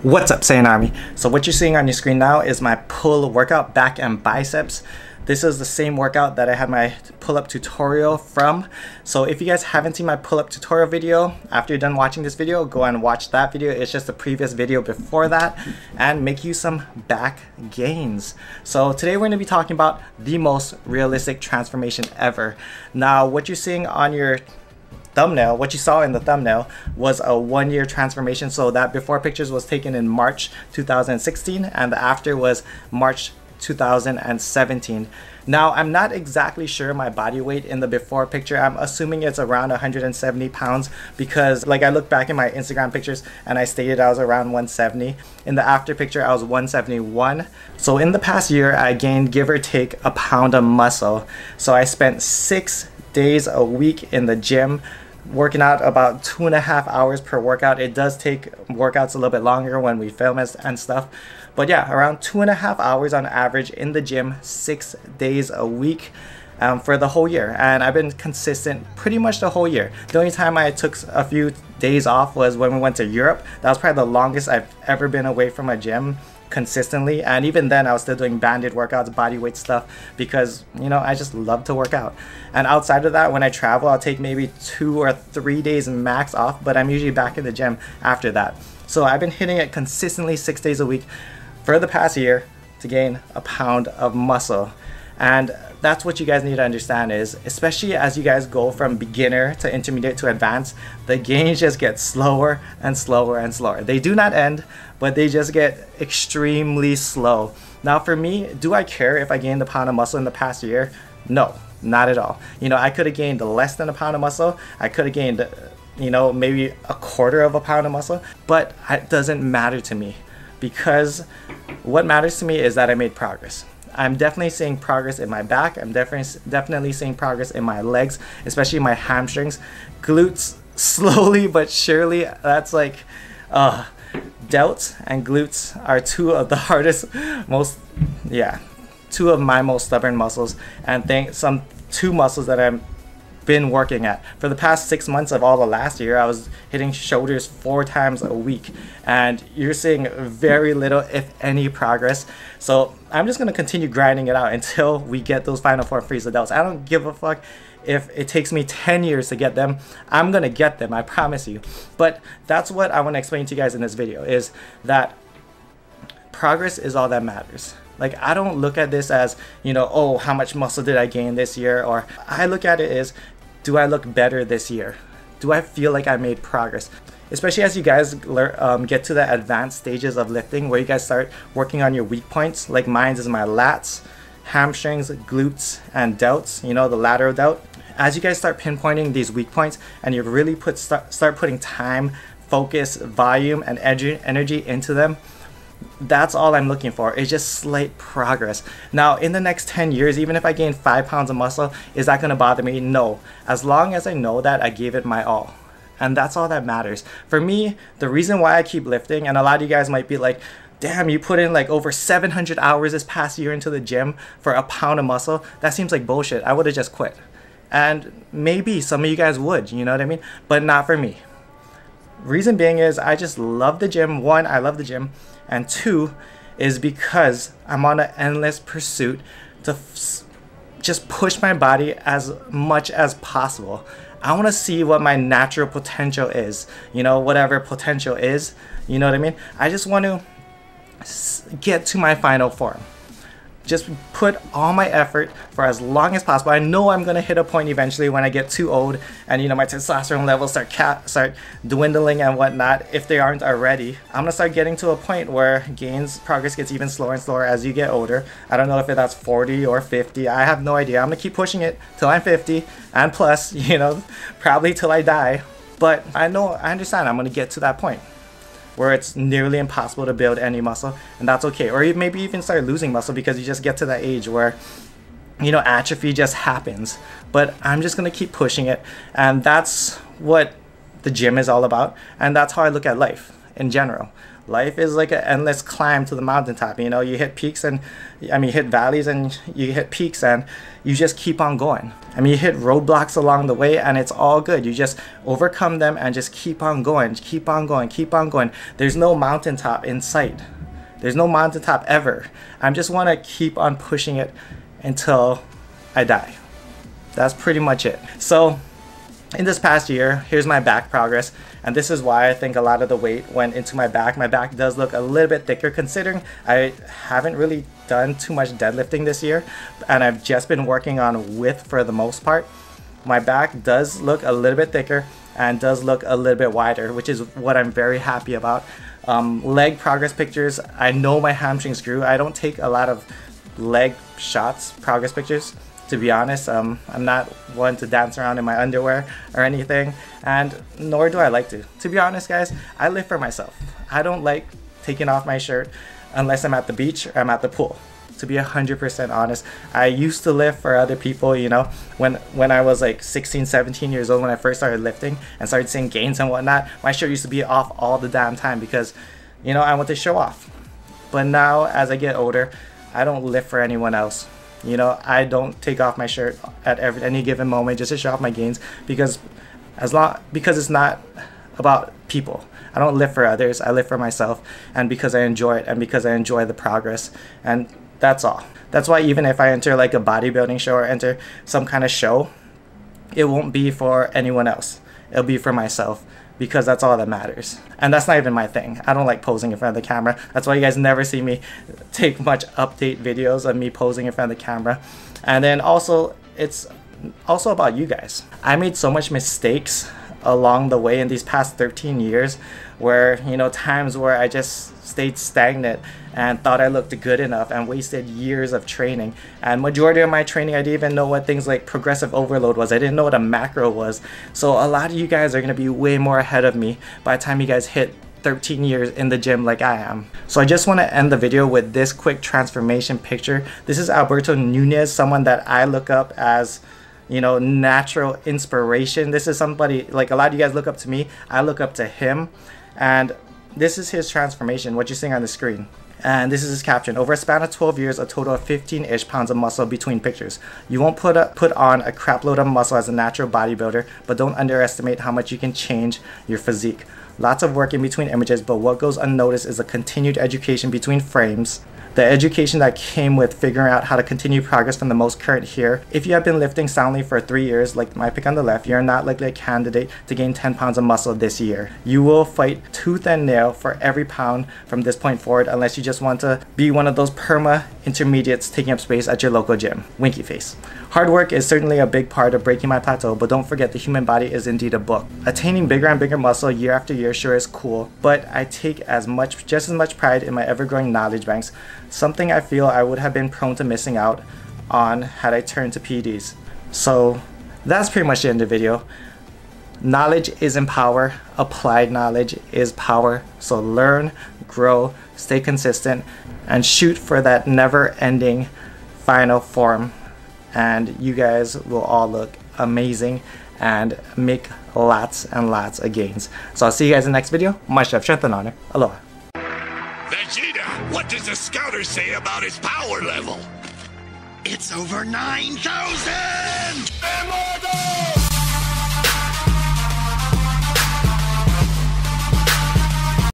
What's up, Saiyan Army? So what you're seeing on your screen now is my pull workout, back and biceps. This is the same workout that I had my pull-up tutorial from. So if you guys haven't seen my pull-up tutorial video, after you're done watching this video, go and watch that video. It's just the previous video before that, and make you some back gains. So today we're going to be talking about the most realistic transformation ever. Now what you're seeing on your thumbnail, what you saw in the thumbnail, was a 1-year transformation. So that before pictures was taken in March 2016 and the after was March 2017. Now I'm not exactly sure my body weight in the before picture. I'm assuming it's around 170 pounds because like I looked back in my Instagram pictures and I stated I was around 170. In the after picture I was 171. So in the past year I gained give or take a pound of muscle. So I spent 6 days a week in the gym, working out about 2.5 hours per workout. It does take workouts a little bit longer when we film and stuff, but yeah, around 2.5 hours on average in the gym, 6 days a week for the whole year. And I've been consistent pretty much the whole year. The only time I took a few days off was when we went to Europe. That was probably the longest I've ever been away from a gym consistently, and even then I was still doing banded workouts, body weight stuff, because you know I just love to work out. And outside of that, when I travel, I'll take maybe 2 or 3 days max off, but I'm usually back in the gym after that. So I've been hitting it consistently 6 days a week for the past year to gain a pound of muscle. And that's what you guys need to understand is, especially as you guys go from beginner to intermediate to advanced, the gains just get slower and slower and slower. They do not end, but they just get extremely slow. Now for me, do I care if I gained a pound of muscle in the past year? No, not at all. You know, I could have gained less than a pound of muscle. I could have gained, you know, maybe a quarter of a pound of muscle, but it doesn't matter to me because what matters to me is that I made progress. I'm definitely seeing progress in my back. I'm definitely seeing progress in my legs, especially my hamstrings. Glutes, slowly but surely. That's like, delts and glutes are two of the hardest, two of my most stubborn muscles, and two muscles that I've been working at. For the past 6 months of all the last year, I was hitting shoulders 4 times a week, and you're seeing very little, if any, progress. So I'm just going to continue grinding it out until we get those final 4 freeze delts. I don't give a fuck if it takes me 10 years to get them. I'm going to get them, I promise you. But that's what I want to explain to you guys in this video, is that progress is all that matters. Like, I don't look at this as, you know, oh, how much muscle did I gain this year? Or I look at it as, do I look better this year? Do I feel like I made progress? Especially as you guys get to the advanced stages of lifting where you guys start working on your weak points. Like mine is my lats, hamstrings, glutes, and delts, you know, the lateral delt. As you guys start pinpointing these weak points and you really start putting time, focus, volume, and energy into them, that's all I'm looking for, is just slight progress. Now in the next 10 years, even if I gain 5 pounds of muscle, is that going to bother me? No, as long as I know that I gave it my all. And that's all that matters. For me, the reason why I keep lifting, and a lot of you guys might be like, damn, you put in like over 700 hours this past year into the gym for a pound of muscle, that seems like bullshit. I would have just quit. And maybe some of you guys would, you know what I mean? But not for me. Reason being is I just love the gym. 1, I love the gym, and 2 is because I'm on an endless pursuit to just push my body as much as possible. I want to see what my natural potential is, you know, whatever potential is, you know what I mean? I just want to get to my final form. Just put all my effort for as long as possible. I know I'm going to hit a point eventually when I get too old and, you know, my testosterone levels start dwindling and whatnot, if they aren't already. I'm going to start getting to a point where progress gets even slower and slower as you get older. I don't know if that's 40 or 50. I have no idea. I'm going to keep pushing it till I'm 50 and plus, you know, probably till I die. But I understand I'm going to get to that point where it's nearly impossible to build any muscle, and that's okay. Or maybe even start losing muscle because you just get to that age where, you know, atrophy just happens. But I'm just gonna keep pushing it, and that's what the gym is all about, and that's how I look at life in general. Life is like an endless climb to the mountaintop. You know, you hit peaks and, I mean, you hit valleys and you hit peaks, and you just keep on going. I mean, you hit roadblocks along the way, and it's all good. You just overcome them and just keep on going, keep on going, keep on going. There's no mountaintop in sight. There's no mountaintop ever. I just want to keep on pushing it until I die. That's pretty much it. So in this past year, here's my back progress, and this is why I think a lot of the weight went into my back. My back does look a little bit thicker considering I haven't really done too much deadlifting this year, and I've just been working on width for the most part. My back does look a little bit thicker and does look a little bit wider, which is what I'm very happy about. Leg progress pictures, I know my hamstrings grew. I don't take a lot of leg shots, progress pictures, to be honest. I'm not one to dance around in my underwear or anything, and nor do I like to. To be honest, guys, I live for myself. I don't like taking off my shirt unless I'm at the beach or I'm at the pool. To be 100% honest, I used to live for other people, you know, when I was like 16, 17 years old, when I first started lifting and started seeing gains and whatnot, my shirt used to be off all the damn time because, you know, I want to show off. But now, as I get older, I don't live for anyone else. You know, I don't take off my shirt at any given moment just to show off my gains, because it's not about people. I don't live for others. I live for myself, and because I enjoy it, and because I enjoy the progress, and that's all. That's why even if I enter like a bodybuilding show or enter some kind of show, it won't be for anyone else. It'll be for myself, because that's all that matters. And that's not even my thing. I don't like posing in front of the camera. That's why you guys never see me take much update videos of me posing in front of the camera. And then also, it's also about you guys. I made so much mistakes along the way in these past 13 years where, you know, times where I just stayed stagnant and thought I looked good enough and wasted years of training. And majority of my training, I didn't even know what things like progressive overload was. I didn't know what a macro was. So a lot of you guys are going to be way more ahead of me by the time you guys hit 13 years in the gym like I am. So I just want to end the video with this quick transformation picture. This is Alberto Nunez, someone that I look up as, you know, natural inspiration. This is somebody, like a lot of you guys look up to me, I look up to him, and this is his transformation, what you're seeing on the screen. And this is his caption: over a span of 12 years, a total of 15-ish pounds of muscle between pictures. You won't put on a crap load of muscle as a natural bodybuilder, but don't underestimate how much you can change your physique. Lots of work in between images, but what goes unnoticed is the continued education between frames. The education that came with figuring out how to continue progress from the most current here. If you have been lifting soundly for 3 years, like my pic on the left, you're not likely a candidate to gain 10 pounds of muscle this year. You will fight tooth and nail for every pound from this point forward, unless you just want to be one of those perma intermediates taking up space at your local gym. Winky face. Hard work is certainly a big part of breaking my plateau, but don't forget the human body is indeed a book. Attaining bigger and bigger muscle year after year sure is cool, but I take just as much pride in my ever-growing knowledge banks, something I feel I would have been prone to missing out on had I turned to PEDs. So that's pretty much the end of the video. Knowledge isn't power, applied knowledge is power. So learn, grow, stay consistent, and shoot for that never-ending final form. And you guys will all look amazing and make lots and lots of gains. So I'll see you guys in the next video. Much love, strength, and honor. Aloha. Vegeta, what does the scouter say about his power level? It's over 9,000!